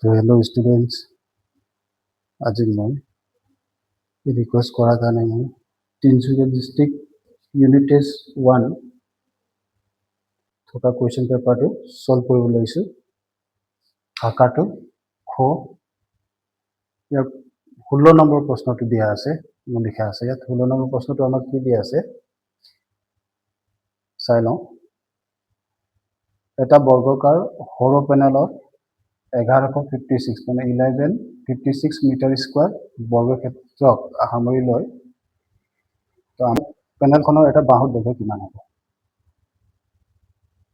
তো hello' students, আজি মই ৰিকুৱেষ্ট কৰাৰ কাৰণে মই তিনিচুকীয়া ডিষ্ট্ৰিক্ট ইউনিট টেষ্ট 1 থকা কুৱেশ্যন পেপাৰটো ছল্ভ কৰিব লৈছোঁ। আকাৰটো খ, ইয়াত 16 নম্বৰ প্ৰশ্নটো দিয়া আছে, মোৰ লিখা আছে ইয়াত 16 নম্বৰ প্ৰশ্নটো আমাক কি দিয়া আছে চাই লওঁ। এটা বৰ্গাকাৰ সৌৰ পেনেলত 1156 মানে 1156 মিটাৰ স্কোৱাৰ বৰ্গক্ষেত্ৰক সামৰি লয়। তো আমাৰ পেনেলখনৰ এটা বাহুৰ দৈৰ্ঘ্য কিমান হ'ব?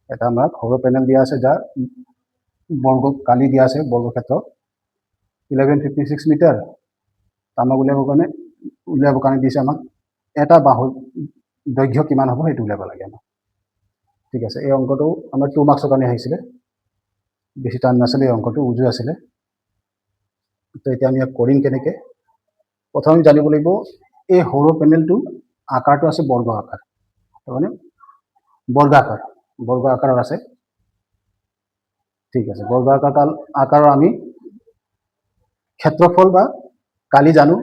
এটা আমাক সৌৰ পেনেল দিয়া আছে, যাৰ কালি দিয়া আছে বৰ্গক্ষেত্ৰ 1156 মিটাৰ। আমাক উলিয়াবৰ কাৰণে দিছে আমাক এটা বাহুৰ দৈৰ্ঘ্য কিমান হ'ব সেইটো উলিয়াব লাগে আমাক। ঠিক আছে, এই অংকটো আমাৰ 2 মাৰ্কছৰ কাৰণে আহিছিলে, বেছি টান নাছিলে, এই অংকটো উজু আছিলে। তো এতিয়া আমি ইয়াক কৰিম কেনেকৈ? প্ৰথমে জানিব লাগিব এই সৌৰ পেনেলটো আকাৰটো আছে বৰ্গ আকাৰ, তাৰমানে বৰ্গ আকাৰৰ আছে। ঠিক আছে, বৰ্গ আকাৰৰ আমি ক্ষেত্ৰফল বা কালি জানো,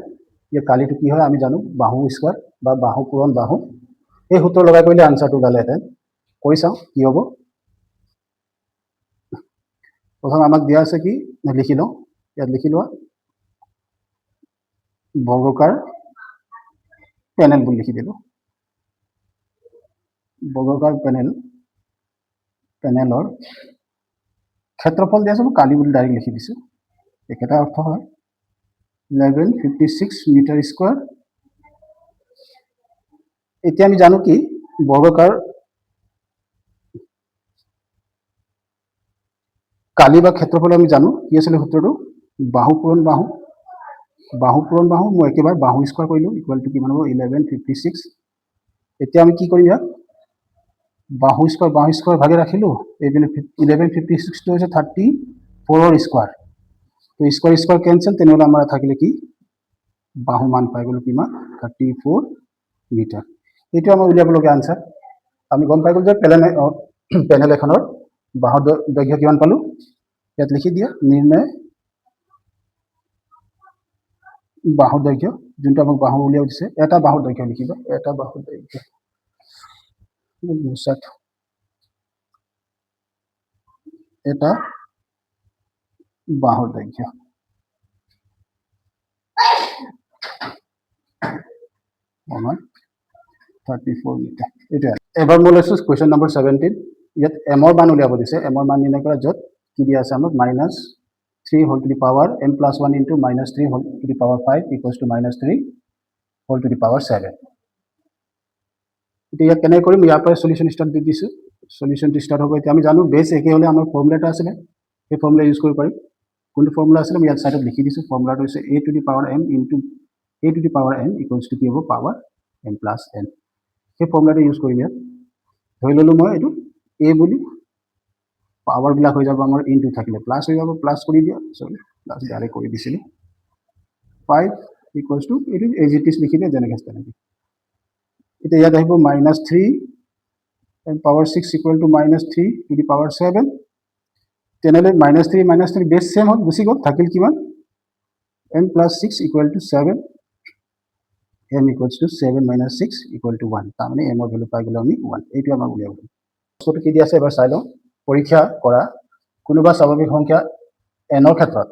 যে কালিটো কি হয় আমি জানো, বাহু স্কোৱাৰ বা বাহু পূৰণ বাহু। এই সূত্ৰ লগাই কৰিলে আনচাৰটো ওলালেহেঁতেন। কৰি চাওঁ কি হ'ব। প্ৰথম আমাক দিয়া আছে কি, লিখি লওঁ, ইয়াত লিখি লোৱা বৰ্গাকাৰ পেনেল বুলি লিখি দিলোঁ। বৰ্গাকাৰ পেনেলৰ ক্ষেত্ৰফল দিয়া আছে, মই কালি বুলি ডাইৰেক্ট লিখি দিছোঁ। একেটা অৰ্থ হয় 1156 মিটাৰ স্কোৱাৰ। এতিয়া আমি জানো কি বৰ্গাকাৰ কালি বা ক্ষেত্ৰফল আমি জানো কি আছিলে সূত্ৰটো, বাহু পূৰণ বাহু। মই একেবাৰে বাহু স্কোৱাৰ কৰিলোঁ, ইকুৱেল টু কিমান হ'ব 1156। এতিয়া আমি কি কৰিম, ইয়াত বাহু স্কোৱাৰ ভাগে ৰাখিলোঁ। এইপিনে 1156টো হৈছে 34ৰ স্কোৱাৰ। তো স্কোৱাৰ কেঞ্চেল, তেনেহ'লে আমাৰ থাকিলে কি বাহু মান পাই গ'লোঁ কিমান 34 মিটাৰ। এইটো আমাৰ উলিয়াবলগীয়া আনচাৰ। আমি গম পাই গ'লোঁ যে পেনেল এখনৰ বাহুৰ দৈৰ্ঘ্য কিমান পালোঁ। ইয়াত লিখি দিয়া নিৰ্ণয় বাহুৰ দৈৰ্ঘ্য, যোনটো আমাক বাহু উলিয়াব দিছে। এটা বাহুৰ দৈৰ্ঘ্য লিখিবা, এটা বাহুৰ দৈৰ্ঘ্য, এটা বাহুৰ দৈৰ্ঘ্য আমাৰ 34 মিটাৰ। এইটোৱে। এবাৰ মই লৈছোঁ কুৱেশ্যন নম্বৰ 17। ইয়াত এমৰ মান উলিয়াব দিছে। এমৰ মান নিৰ্ণয় কৰা, য'ত কি দিয়া আছে আমাক -3 whole to the power m+1 into -3 whole to the power 5 equals to -3 whole to the power 7। এতিয়া ইয়াত কেনেকৈ কৰিম, ইয়াৰ পৰাই সলিউশ্যন ষ্টাৰ্ট দি দিছোঁ। সলিউশ্যনটো ষ্টাৰ্ট হ'ব। এতিয়া আমি জানো বেছ একে হ'লে আমাৰ ফৰ্মুলা এটা আছিলে, সেই ফৰ্মুলা ইউজ কৰিব পাৰিম। কোনটো ফৰ্মুলা আছিলে মই ইয়াত চাইডত লিখি দিছোঁ। ফৰ্মুলাটো হৈছে a two the power m into a two the power n equals to কি হ'ব পাৱাৰ m+n। সেই ফৰ্মুলাটো ইউজ কৰিম। ইয়াত ধৰি ল'লোঁ মই এইটো a বুলি, পাৱাৰবিলাক হৈ যাব আমাৰ ইনটু থাকিলে প্লাছ হৈ যাব, প্লাছ কৰি দিয়া, প্লাছ ডাইৰেক্ট কৰি দিছিলোঁ। 5 ইকুৱেলছ টু এইটো এজ ইট ইজ লিখি দিয়ে যেনেকৈ তেনেকৈ। এতিয়া ইয়াত আহিব -3 power 6 equal to -3 to the power 7। তেনেহ'লে -3 বেছ ছেম হ'ল, গুচি গ'ল, থাকিল কিমান m+6 equal to 7। m equals to 7 - 6 equal to 1। তাৰমানে এমৰ ভেলু পাই গ'লোঁ আমি 1। এইটো আমাক উলিয়াব লাগিব। বস্তুটো কি দিয়া আছে এবাৰ চাই লওঁ। পৰীক্ষা কৰা কোনোবা স্বাভাৱিক সংখ্যা এনৰ ক্ষেত্ৰত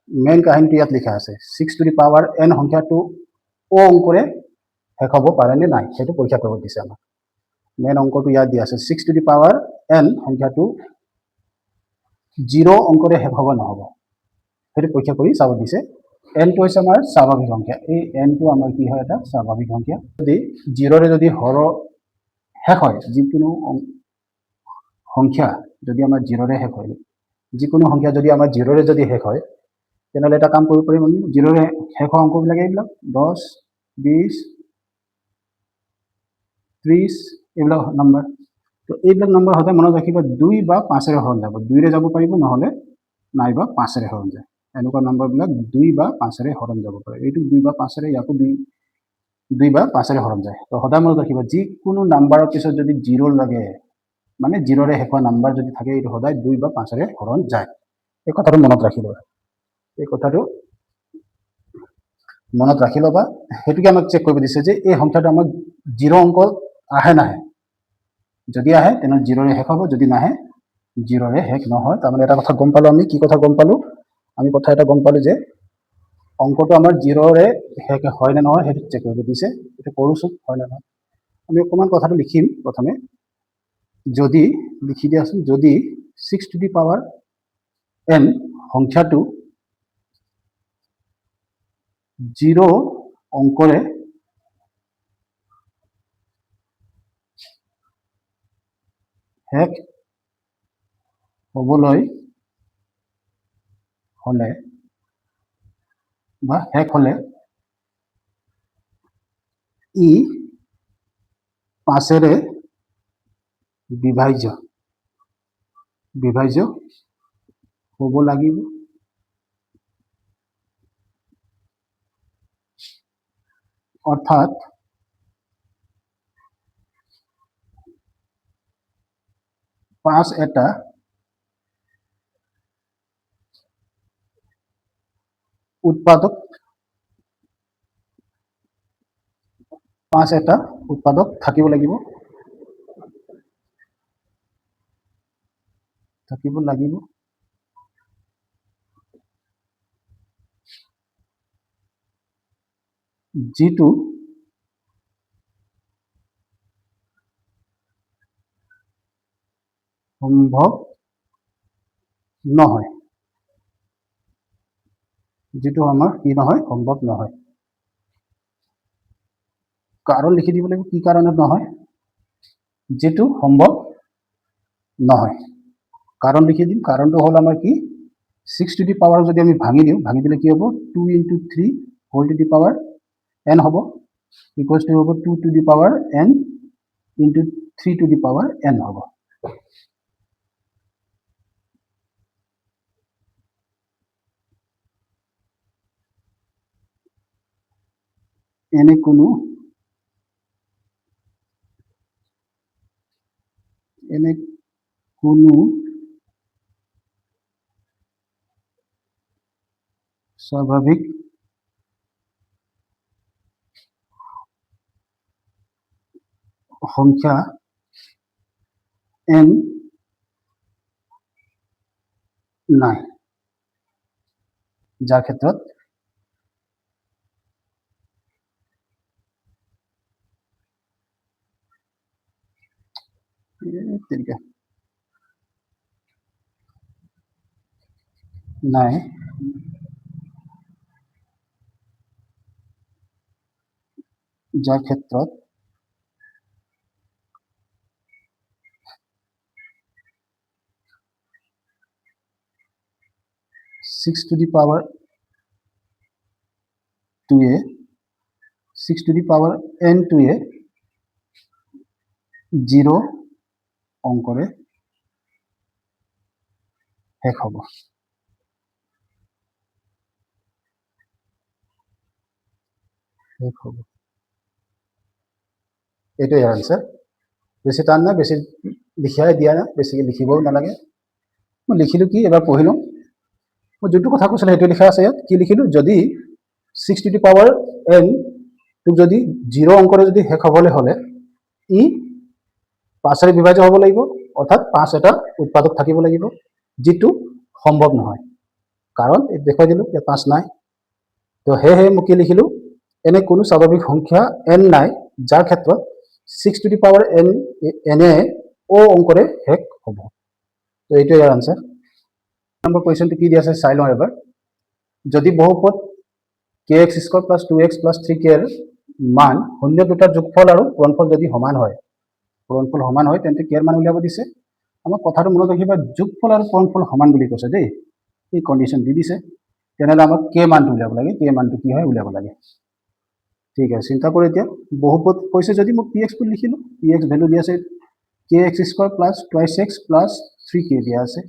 মেইন কাহিনীটো ইয়াত লিখা আছে। 6 টু দি পাৱাৰ n সংখ্যাটো অংকৰে শেষ হ'ব পাৰেনে নাই, সেইটো পৰীক্ষা কৰিব দিছে আমাক। মেইন অংকটো ইয়াত দিয়া আছে। 6 টু দি পাৱাৰ n সংখ্যাটো 0 অংকৰে শেষ হ'ব নহ'ব, সেইটো পৰীক্ষা কৰি চাব দিছে। nটো হৈছে আমাৰ স্বাভাৱিক সংখ্যা। এই nটো আমাৰ কি হয়, এটা স্বাভাৱিক সংখ্যা। যদি 0ৰে যদি শেষ হয়, যিকোনো সংখ্যা যদি আমাৰ 0ৰে শেষ হয়, যিকোনো সংখ্যা যদি আমাৰ 0ৰে যদি শেষ হয়, তেনেহ'লে এটা কাম কৰিব পাৰিম আমি। 0ৰে শেষ হোৱা অংকবিলাক এইবিলাক 10, 20, 30 এইবিলাক নম্বৰ। তো এইবিলাক নম্বৰ সদায় মনত ৰাখিবা 2 বা 5ৰে হৰণ যাব। 2ৰে যাব পাৰিব, নহ'লে নাইবা 5ৰে হৰণ যায়। এনেকুৱা নম্বৰবিলাক 2 বা 5ৰে হৰণ যাব পাৰে। এইটো 2 বা 5ৰে, ইয়াকো 2 বা 5ৰে হৰণ যায়। তো সদায় মনত ৰাখিবা যিকোনো নাম্বাৰৰ পিছত যদি 0 লাগে, মানে 0ৰে শেষ হোৱা নাম্বাৰ যদি থাকে, এইটো সদায় 2 বা 5ৰে হৰণ যায়। এই কথাটো মনত ৰাখি ল'বা, এই কথাটো মনত ৰাখি ল'বা। সেইটোকে আমাক চেক কৰিব দিছে যে এই সংখ্যাটো আমাক 0 অংক আহে নাহে। যদি আহে তেনেহ'লে 0ৰে শেষ হ'ব, যদি নাহে 0ৰে শেষ নহয়। তাৰমানে এটা কথা গম পালোঁ আমি, কি কথা গম পালোঁ? আমি কথা এটা গম পালোঁ যে অংকটো আমাৰ 0ৰে শেষ হয় নে নহয় সেইটো চেক কৰিব দিছে। এইটো কৰোঁচোন, হয় নে নহয়। আমি অকণমান কথাটো লিখিম প্ৰথমে। যদি লিখি দিয়াচোন, যদি 6 টু দি পাৱাৰ n সংখ্যাটো 0 অংকৰে শেষ হ'বলৈ হ'লে বা শেষ হ'লে ই 5ৰে বিভাজ্য হ'ব লাগিব। অৰ্থাৎ 5 এটা উৎপাদক থাকিব লাগিব। যিটো সম্ভৱ নহয়, যিটো আমাৰ কি নহয়, সম্ভৱ নহয়। কাৰণ লিখি দিব লাগিব, কি কাৰণত নহয়, যিটো সম্ভৱ নহয়। কাৰণ লিখি দিম, কাৰণটো হ'ল আমাৰ কি, 6 টু দি পাৱাৰ যদি আমি ভাঙি দিওঁ, ভাঙি দিলে কি হ'ব, 2 × 3 whole to the power n হ'ব, ইকুৱেলছ টু হ'ব 2 to the power n × 3 to the power n হ'ব। এনে কোনো স্বাভাৱিক সংখ্যা n নাই, যাৰ ক্ষেত্ৰত নাই, যাৰ ক্ষেত্ৰত 6 two the power 2 6 two the power n 2 0 অংকৰে শেষ হ'ব। এইটোৱে আনসাৰ। বেছি টান নাই, বেছি লিখাই দিয়া নাই, বেছিকৈ লিখিবও নালাগে। মই লিখিলোঁ কি, এবাৰ পঢ়ি লওঁ। মই যোনটো কথা কৈছিলোঁ সেইটো লিখা আছে ইয়াত। কি লিখিলোঁ, যদি 6 টু দি পাৱাৰ n টোক যদি 0 অংকৰে যদি শেষ হ'বলৈ হ'লে ই 5ৰে বিভাজ্য হ'ব লাগিব, অৰ্থাৎ 5 এটা উৎপাদক থাকিব লাগিব, যিটো সম্ভৱ নহয়। কাৰণ দেখুৱাই দিলোঁ যে 5 নাই। তো সেয়েহে মই কি লিখিলোঁ, এনে কোনো স্বাভাৱিক সংখ্যা n নাই, যাৰ ক্ষেত্ৰত 6 টু দি পাৱাৰ n এনে অ অংকৰে শেষ হ'ব। তো এইটোৱে ইয়াৰ আনসাৰ। নম্বৰ কুৱেশ্যনটো কি দিয়া আছে চাই লওঁ এবাৰ। যদি বহুপদ kx² + 2x + 3k ৰ মান শূন্য দুটাৰ যোগফল আৰু পূৰণফল যদি সমান হয়, তেন্তে k ৰ মান উলিয়াব দিছে। আমাক কথাটো মনত ৰাখিবা, যোগফল আৰু পূৰণফল সমান বুলি কৈছে দেই, এই কণ্ডিশ্যন দি দিছে। তেনেহ'লে আমাক k মানটো উলিয়াব লাগে, k মানটো কি হয় উলিয়াব লাগে। ঠিক আছে, চিন্তা কৰি এতিয়া বহুপদ কৈছে যদি মই px বুলি লিখিলোঁ, px ভেলু দিয়া আছে kx² + 2x + 3k দিয়া আছে।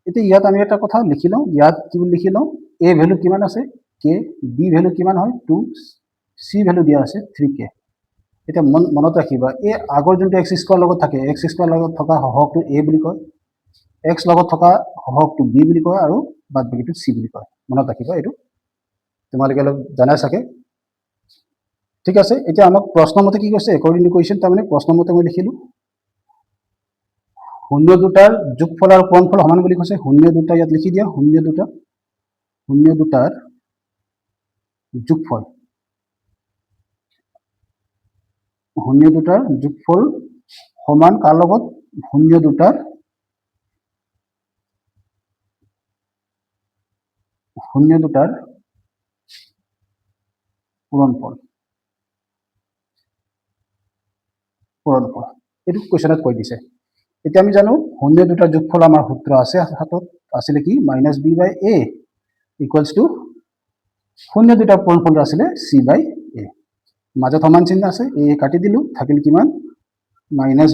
এতিয়া ইয়াত আমি এটা কথা লিখি লওঁ, ইয়াত কি বুলি লিখি লওঁ, a ভেলু কিমান আছে k, b ভেলু কিমান হয় 2, c ভেলু দিয়া আছে 3k। এতিয়া মনত ৰাখিবা, এই আগৰ যোনটো x² লগত থাকে, x² লগত থকা হৰকটো a বুলি কয়, x লগত থকা হহকটো b বুলি কয় আৰু বাদ বাকিটো c বুলি কয় মনত ৰাখিবা এইটো তোমালোকে অলপ জানাই চাগে ঠিক আছে এতিয়া আমাক প্ৰশ্ন মতে কি কৈছে একৰ্ডিং টু কোৱেশ্চন তাৰমানে প্ৰশ্ন মতে মই লিখিলো শূন্য দুটাৰ যোগফল আৰু পূৰণফল সমান বুলি কৈছে শূন্য দুটা ইয়াত লিখি দিয়া শূন্য দুটাৰ যোগফল সমান কাৰ লগত শূন্য দুটাৰ পূৰণফল এইটো কোৱেশ্চনত কৈ দিছে এতিয়া আমি জানো শূন্য দুটাৰ যোগফল আমাৰ সূত্ৰ আছে হাতত আছিলে কি -b/a ইকুৱেলছ টু শূন্য দুটাৰ পূৰণফল আছিলে c/a মাজত সমান চিহ্ন আছে a কাটি দিলো থাকিল কিমান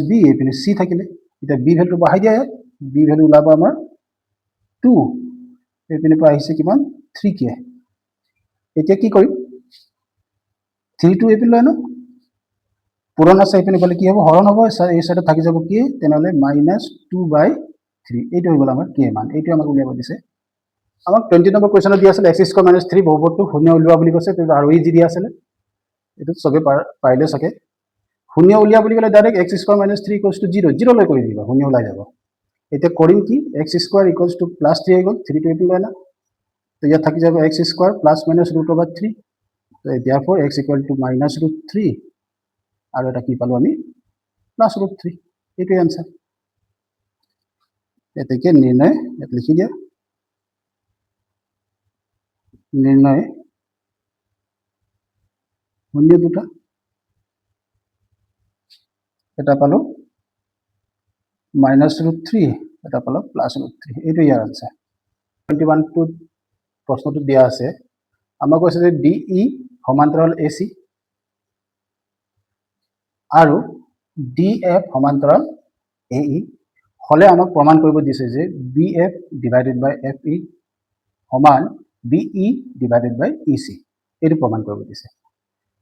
-b এইপিনে c থাকিলে এতিয়া b ভ্যালুটো বহাই দিয়া b ভ্যালু ওলাব আমাৰ 2 এইপিনে পৰা আহিছে কিমান 3k এতিয়া কি কৰিম 3 টো এইপিনে লৈ ন পূৰণ আছে এইপিনে গ'লে কি হ'ব হৰণ হ'ব এই সাইডত থাকি যাব কি তেনেহলে -2/3 এইটো হৈ গ'ল আমাৰ k মান এইটো আমাক উলিয়াব দিছে আমাক 20 নম্বৰ কোৱেশ্চনত দিয়া আছিল x² - 3 বহুপদটো শূন্য উলিওৱা বুলি কৈছে আৰু ই যি দিয়া আছিল এইটো সবে পাৰিলে চাগে শূন্য উলিয়া বুলি ক'লে ডাইৰেক্ট x² - 3 0 0 লৈ কৰি দিবা শূন্য ওলাই যাব এতিয়া কৰিম কি x² + 3 হৈ গ'ল 3 টো এইটো লৈ না তো ইয়াত থাকি যাব x² + -√3 তো therefore x = -√3 আৰু এটা কি পালো আমি +√3 এইটো आंसर এতেকে নিৰ্ণয় ইয়াত লিখি দিয়া নিৰ্ণয় শূন্য দুটা এটা পালো -√3 এটা পালো +√3 এইটো ইয়াৰ आंसर 21 টো প্ৰশ্নটো দিয়া আছে আমাক কৈছে যে DE সমান্তৰাল AC আৰু DF সমান্তৰাল AE হলে আমাক প্ৰমাণ কৰিব দিছে যে BF / FE সমান BE / EC এইটো প্ৰমাণ কৰিব দিছে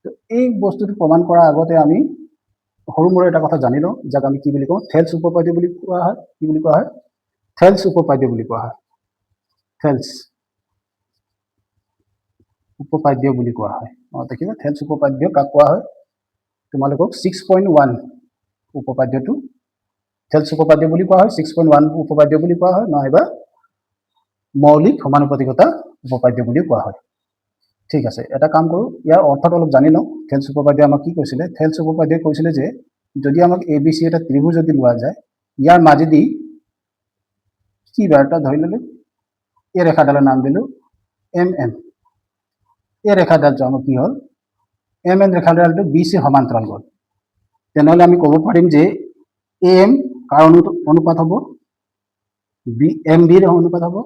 তো এই বস্তুটো প্ৰমাণ কৰাৰ আগতে আমি সৰু মৰে এটা কথা জানি লওঁ যাক আমি কি বুলি কওঁ থেলছ উপপাদ্য বুলি কোৱা হয় কি বুলি কোৱা হয় থেলছ উপপাদ্য বুলি কোৱা হয় থেলছ উপপাদ্য বুলি কোৱা হয় দেখিবা থেলছ উপপাদ্য কাক কোৱা হয় তোমালোকক 6.1 উপপাদ্যটো থেলছ উপপাদ্য বুলি কোৱা হয় 6.1 উপপাদ্য বুলি কোৱা হয় নহয়বা মৌলিক সমানুপাতিকতা উপপাদ্য বুলি কোৱা হয় ঠিক আছে এটা কাম কৰো ইয়াৰ অৰ্থটো অলপ জানি লওঁ থেলছ উপপাদ্য আমাক কি কৈছিলে থেলছ উপপাদ্য কৈছিলে যে যদি আমাক ABC এটা ত্ৰিভুজ যদি লোৱা যায় ইয়াৰ মাজেদি কি বাৰটা ধৰি ললো এই ৰেখাডালৰ নাম দিলো MN এই ৰেখাডাল আমাক কি হ'ল MN ৰেখাডালটো BC সমান্তৰাল গ'ল তেনেহলে আমি ক'ব পাৰিম যে AM কাৰ অনুপাত হ'ব MB ৰ অনুপাত হ'ব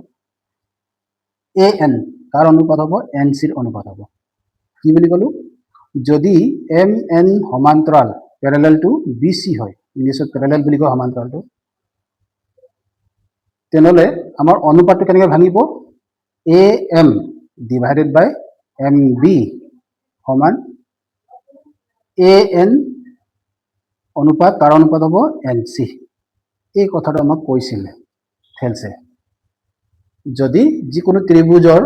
AN কাৰ অনুপাত হ'ব NC ৰ অনুপাত হ'ব কি বুলি ক'লো যদি MN সমান্তৰাল প্যাৰালাল টু BC হয় ইংলিছত প্যাৰালাল বুলি কয় সমান্তৰালটো তেনেহলে আমাৰ অনুপাতটো কেনেকৈ ভাঙিব AM / MB সমান AN অনুপাত কাৰ অনুপাত হ'ব NC এই কথাটো আমাক কৈছিলে থেলছে যদি যিকোনো ত্ৰিভুজৰ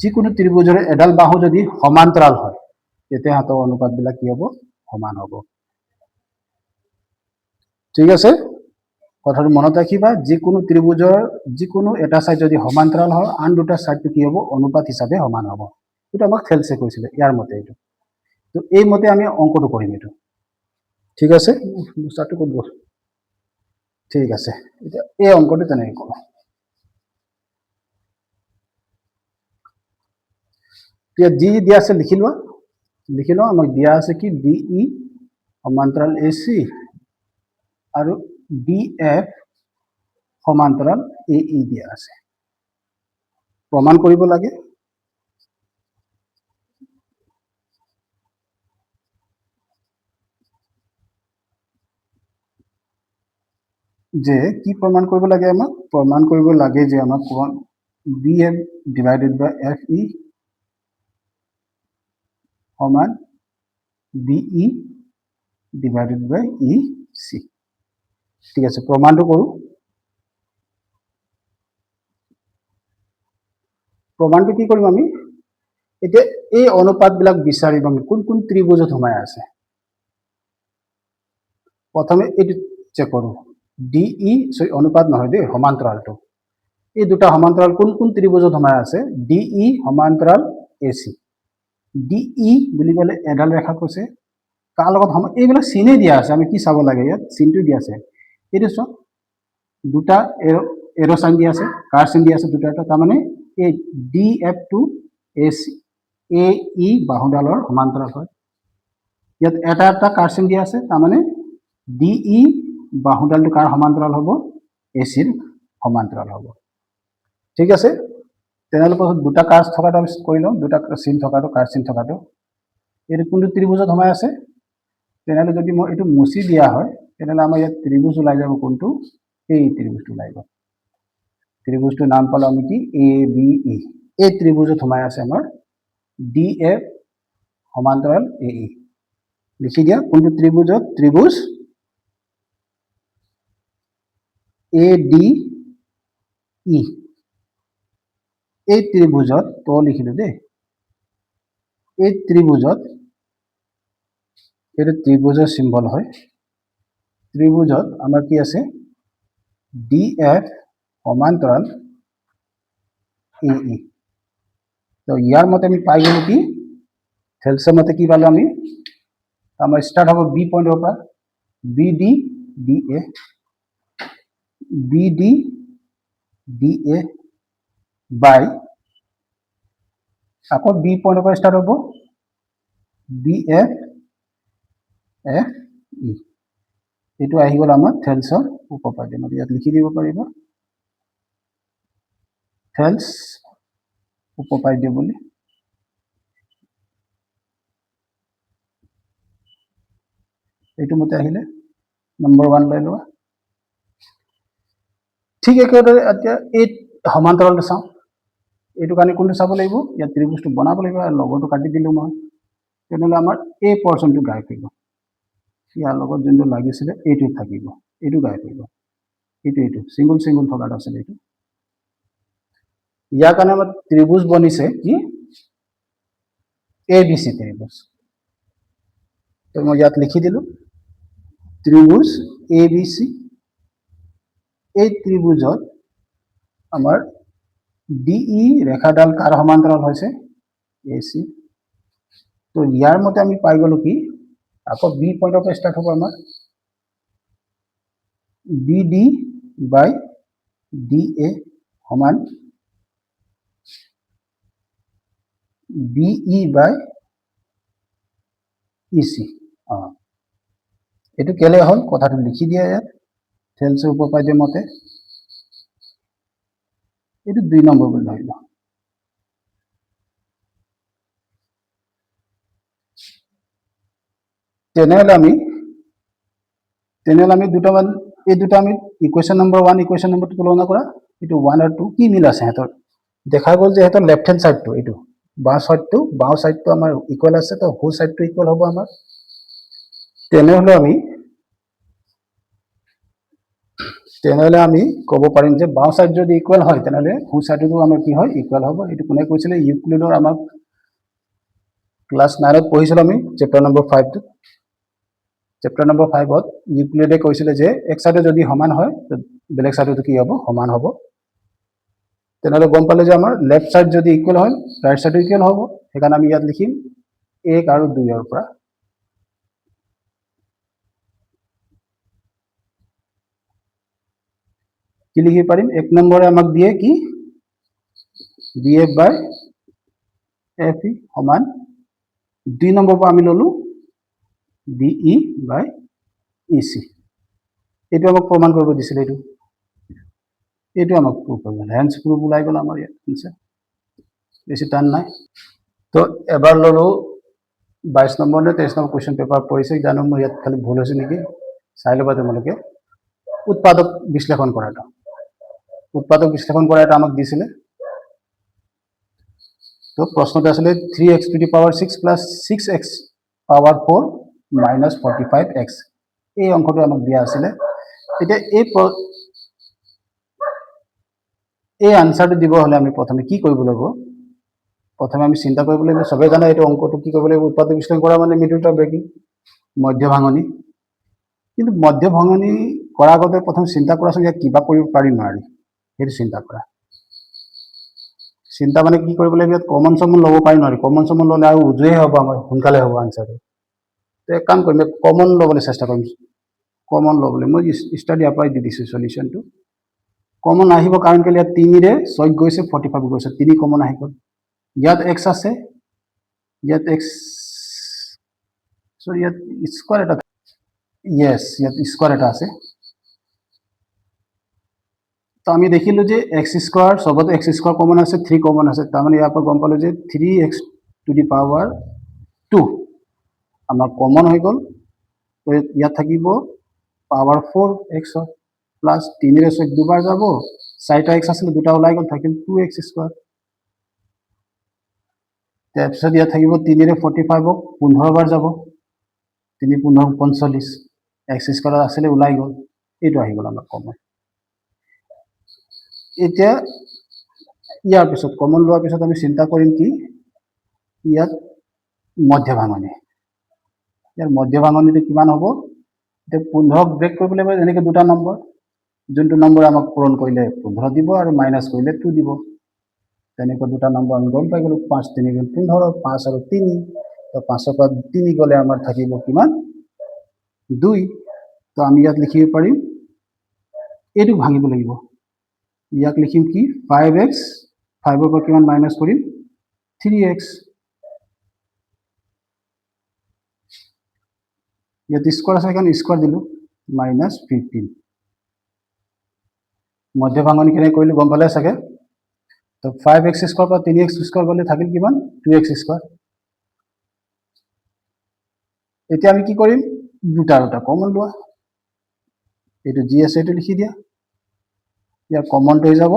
যিকোনো ত্ৰিভুজৰ এডাল বাহু যদি সমান্তৰাল হয় তেতিয়া হাতৰ অনুপাতবিলাক কি হ'ব সমান হ'ব ঠিক আছে কথাটো মনত ৰাখিবা যিকোনো ত্ৰিভুজৰ যিকোনো এটা সাইড যদি সমান্তৰাল হয় আন দুটা সাইডটো কি হ'ব অনুপাত হিচাপে সমান হ'ব এটা আমাক থেলছে কৈছিলে ইয়াৰ মতে এইটো তো এই মতে আমি অঙ্কটো কৰিম এইটো ঠিক আছে মুছাটো ক'ত গ'ল ঠিক আছে এটা এই অঙ্কটো তেনেকৈ কৰোঁ এতিয়া যি দিয়া আছে লিখি লোৱা আমাক দিয়া আছে কি BE সমান্তৰাল AC আৰু BF সমান্তৰাল AE দিয়া আছে প্ৰমাণ কৰিব লাগে যে কি প্ৰমাণ কৰিব লাগে আমাক প্ৰমাণ কৰিব লাগে যে আমাক BF / FE সমান BE / EC ঠিক আছে, প্ৰমাণটো কৰোঁ। প্ৰমাণটো কি কৰিম আমি, এতিয়া এই অনুপাতবিলাক বিচাৰিম আমি কোন কোন ত্ৰিভুজত সোমাই আছে। প্ৰথমে এইটো চেক কৰোঁ, DE অনুপাত নহয় দেই, সমান্তৰালটো। এই দুটা সমান্তৰাল কোন কোন ত্ৰিভুজত সোমাই আছে, DE সমান্তৰাল AC। DE বুলি ক'লে এডাল ৰেখা কৈছে, কাৰ লগত এইবিলাক চিনে দিয়া আছে, আমি কি চাব লাগে, ইয়াত চিনটো দিয়া আছে। এইটো চোৱা, দুটা এৰ চাইন দিয়া আছে, কাৰ চিন দিয়া আছে দুটা, তাৰমানে এই DF টো AE বাহুডালৰ সমান্তৰাল হয়। ইয়াত এটা এটা কাৰ চিন দিয়া আছে, তাৰমানে DE বাহুডালটো কাৰ সমান্তৰাল হ'ব, ACৰ সমান্তৰাল হ'ব। ঠিক আছে, তেনেহ'লে দুটা কাৰ থকাটো আমি কৰি লওঁ, দুটা চিন থকাটো, কাৰ চিন থকাটো। এইটো কোনটো ত্ৰিভুজত সোমাই আছে, তেনেহ'লে যদি মই এইটো মুচি দিয়া হয়, তেনেহ'লে আমাৰ ইয়াত ত্ৰিভুজ ওলাই যাব কোনটো, এই ত্ৰিভুজটো ওলাই যাব। ত্ৰিভুজটোৰ নাম পালোঁ আমি কি, ABE। এই ত্ৰিভুজত সোমাই আছে আমাৰ DF সমান্তৰাল AE। লিখি দিয়া, কোনটো ত্ৰিভুজত, ত্ৰিভুজ ADE। এই ত্ৰিভুজত, তো লিখিলো দেই, এই ত্ৰিভুজত, এইটো ত্ৰিভুজৰ চিম্বল হয়, ত্ৰিভুজত আমাৰ কি আছে, DF সমান্তৰাল AE। তো ইয়াৰ মতে আমি পাই গ'লো কি, থেলছৰ মতে কি পালো আমি, আমাৰ ষ্টাৰ্ট হ'ব B পইণ্টৰ পৰা, BD DA বাই, আকৌ B পইণ্টৰ পৰা ষ্টাৰ্ট হ'ব BF FE। এইটো আহি গ'ল আমাৰ থেলছৰ উপপাদ্য। ইয়াত লিখি দিব পাৰিব, থেলছ উপপাদ্য বুলি। এইটো মতে আহিলে নম্বৰ 1 লৈ লোৱা। ঠিক একেদৰে এতিয়া এই সমান্তৰালটো চাওঁ, এইটো কাৰণে কোনটো চাব লাগিব, ইয়াত ত্ৰিভুজটো বনাব লাগিব, আৰু লগৰটো কাটি দিলোঁ মই, তেনেহ'লে আমাৰ এই পৰ্চনটো গায়ব হৈ গ'ল, ইয়াৰ লগত যোনটো লাগিছিলে এইটো থাকিব, এইটো গায়ব হৈ গ'ল, এইটো চিংগুল চিংগুল থকাটো আছিলে এইটো। ইয়াৰ কাৰণে আমাৰ ত্ৰিভুজ বনিছে কি, ABC ত্ৰিভুজ। তো মই ইয়াত লিখি দিলোঁ, ত্ৰিভুজ ABC। এই ত্ৰিভুজত আমাৰ DE ৰেখাডাল কাৰ সমান্তৰাল হৈছে, AC। তো ইয়াৰ মতে আমি পাই গ'লো কি, আকৌ B পইণ্টৰ পৰা ষ্টাৰ্ট হ'ব আমাৰ BD বাই DA সমান BE বাই EC। এইটো কেলে হ'ল, কথাটো লিখি দিয়া ইয়াত, থেলছৰ উপপাদ্য মতে এইটো 2 নম্বৰ বুলি ধৰি লওঁ। তেনেহ'লে আমি দুটামান, এই দুটা আমি ইকুৱেশ্যন নম্বৰ 1 ইকুৱেশ্যন নম্বৰ 2 তুলনা কৰা, এইটো 1 আৰু 2 কি মিল আছে সিহঁতৰ, দেখা গ'ল যে সিহঁতৰ লেফ্ট হেণ্ড চাইডটো, এইটো বাওঁ চাইডটো আমাৰ ইকুৱেল আছে, তো সোঁ চাইডটো ইকুৱেল হ'ব আমাৰ। তেনেহ'লে আমি ক'ব পাৰিম যে বাওঁ চাইড যদি ইকুৱেল হয়, তেনেহ'লে সোঁ চাইডটো আমাৰ কি হয়, ইকুৱেল হ'ব। এইটো কোনে কৈছিলে, ইউক্লিডৰ আমাক ক্লাছ 9ত পঢ়িছিলোঁ আমি, চেপ্টাৰ নম্বৰ 5টো। চেপ্টাৰ নম্বৰ 5ত ইউক্লিডে কৈছিলে যে এক চাইডে যদি সমান হয়, বেলেগ চাইডতো কি হ'ব, সমান হ'ব। তেনেহ'লে গম পালে যে আমাৰ লেফ্ট চাইড যদি ইকুৱেল হয়, ৰাইট চাইডো ইকুৱেল হ'ব। সেইকাৰণে আমি ইয়াত লিখিম 1 আৰু 2ৰ পৰা। কি লিখিব পাৰিম, 1 নম্বৰে আমাক দিয়ে কি, BF বাই FE সমান, 2 নম্বৰ পৰা আমি ল'লো BE বাই EC। এইটো আমাক প্ৰমাণ কৰিব দিছিলে, এইটো আমাক প্ৰুভ হৈ গ'ল, হেন্স প্ৰুভ ওলাই গ'ল আমাৰ ইয়াত, বেছি টান নাই। তো এবাৰ ল'লো 22 নম্বৰ নে 23 নম্বৰ কুৱেশ্যন পেপাৰ পৰিছে, জানো মোৰ ইয়াত খালি ভুল হৈছে নেকি, চাই ল'বা তোমালোকে। উৎপাদক বিশ্লেষণ কৰাটো আমাক দিছিলে। তো প্ৰশ্নটো আছিলে 3x to the power 6 plus 6x power 4 minus 45x। এই অংকটো আমাক দিয়া আছিলে। এতিয়া এই আনসাৰটো দিব হলে আমি প্ৰথমে কি কৰিব লাগিব প্ৰথমে আমি চিন্তা কৰিব লাগিব সবে জানে এইটো অংকটো কি কৰিব লাগিব উৎপাদক বিশ্লেষণ কৰা মানে মিডল টাৰ্ম ব্ৰেকিং মধ্য ভাঙনি কিন্তু মধ্য ভাঙনি কৰাৰ আগতে প্ৰথম চিন্তা কৰাচোন যে কিবা কৰিব পাৰি নোৱাৰি সেইটো চিন্তা কৰা চিন্তা মানে কি কৰিব লাগিব কমন সমন ল'ব পাৰি নোৱাৰি কমন সমন ল'লে আৰু উজুৱে হ'ব আমাৰ সোনকালে হ'ব আনসাৰটো তো এক কাম কৰিম কমন ল'বলৈ চেষ্টা কৰিম কমন ল'বলৈ মই ষ্টাডি আপাই দি দিছোঁ সলিউশনটো কমন আহিব কাৰণ কেলে ইয়াত 3 ৰে 6 গৈছে 45 গৈছে 3 কমন আহি গ'ল ইয়াত x আছে ইয়াত x সো ইয়াত স্কয়াৰ এটা yes ইয়াত স্কয়াৰ এটা আছে তো আমি দেখিলো যে x স্কয়াৰ সবতে x স্কয়াৰ কমন আছে 3 কমন আছে তাৰ মানে ইয়াৰ পৰা গম পালো যে 3x টু দি পাৱাৰ 2 আমাৰ কমন হৈ গ'ল তো ইয়াত থাকিব পাৱাৰ 4x প্লাস 3 ৰে 6 দুবাৰ যাব 4টা x আছিল দুটা ওলাই গ'ল থাকিল 2x স্কয়াৰ তাৰপিছত ইয়াত থাকিব 3 ৰে 45 15 বাৰ যাব 3 15 45 x স্কয়াৰ আছিল ওলাই গ'ল এইটো আহি গ'ল আমাৰ কমন এতিয়া ইয়াৰ পিছত কমন লোৱাৰ পিছত আমি চিন্তা কৰিম কি ইয়াত মধ্য ভাঙনি ইয়াৰ মধ্য ভাঙনিটো কিমান হ'ব এটা 15 ব্ৰেক কৰিব লাগিব যেনেকৈ দুটা নম্বৰ যোনটো নম্বৰ আমাক পূৰণ কৰিলে 15 দিব আৰু মাইনাস কৰিলে 2 দিব তেনেকৈ দুটা নম্বৰ আমি গম পাই গলো 5 3 গুণ 15 5 আৰু 3 তো 5 পৰা 3 গলে আমাৰ থাকিব কিমান 2 তো আমি ইয়াত লিখিব পাৰিম এইটো ভাঙিব লাগিব ইয়াক লিখিম কি 5x 5 ৰ পৰা কিমান মাইনাস কৰিম 3x ইয়াত স্কয়াৰ আছে কাৰণ স্কয়াৰ দিলো -15 মধ্য ভাঙনি কেনে কৰিলো গম পালে চাগে তো 5x স্কয়াৰ পৰা 3x স্কয়াৰ গলে থাকিল কিমান 2x স্কয়াৰ এতিয়া আমি কি কৰিম দুটা কমন লোৱা এইটো জি আছে এইটো লিখি দিয়া ইয়াৰ কমন হৈ যাব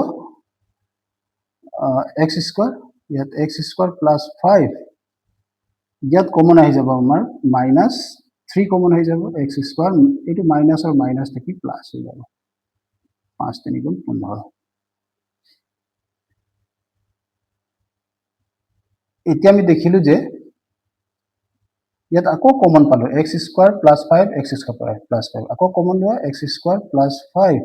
x স্কয়াৰ ইয়াত x স্কয়াৰ প্লাস 5 ইয়াত কমন আহি যাব আমাৰ -3 কমন হৈ যাব x স্কয়াৰ এইটো মাইনাস আৰু মাইনাস থাকি প্লাস হৈ যাব 5 3 গুণ 15 এতিয়া আমি দেখিলো যে ইয়াত আকৌ কমন পালো x square plus 5 x square plus 5 আকৌ কমন লোৱা x স্কয়াৰ প্লাস 5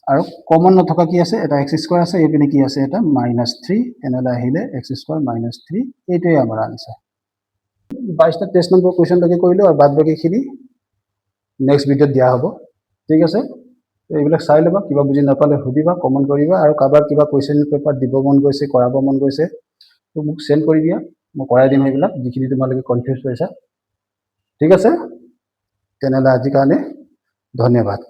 আৰু কমন নথকা কি আছে এটা x স্কয়াৰ আছে এইপিনে কি আছে এটা -3 এনেলা আহিলে x স্কয়াৰ -3 এইটোই আমাৰ আনসাৰ 22টা টেস্ট নম্বৰ কোৱেশ্চন লগে কৰিলো আৰু বাদ বাকিখিনি নেক্সট ভিডিঅ'ত দিয়া হ'ব ঠিক আছে এইবিলাক চাই লবা কিবা বুজি নাপালে সুধিবা কমেন্ট কৰিবা আৰু কাবাৰ কিবা কোৱেশ্চন পেপাৰ দিব মন গৈছে কৰাব মন গৈছে তো মোক সেন্ড কৰি দিয়া মই কৰাই দিম এইবিলাক যিখিনি তোমালোকে কনফিউজ হৈছা ঠিক আছে তেনেহলে আজি কাৰণে ধন্যবাদ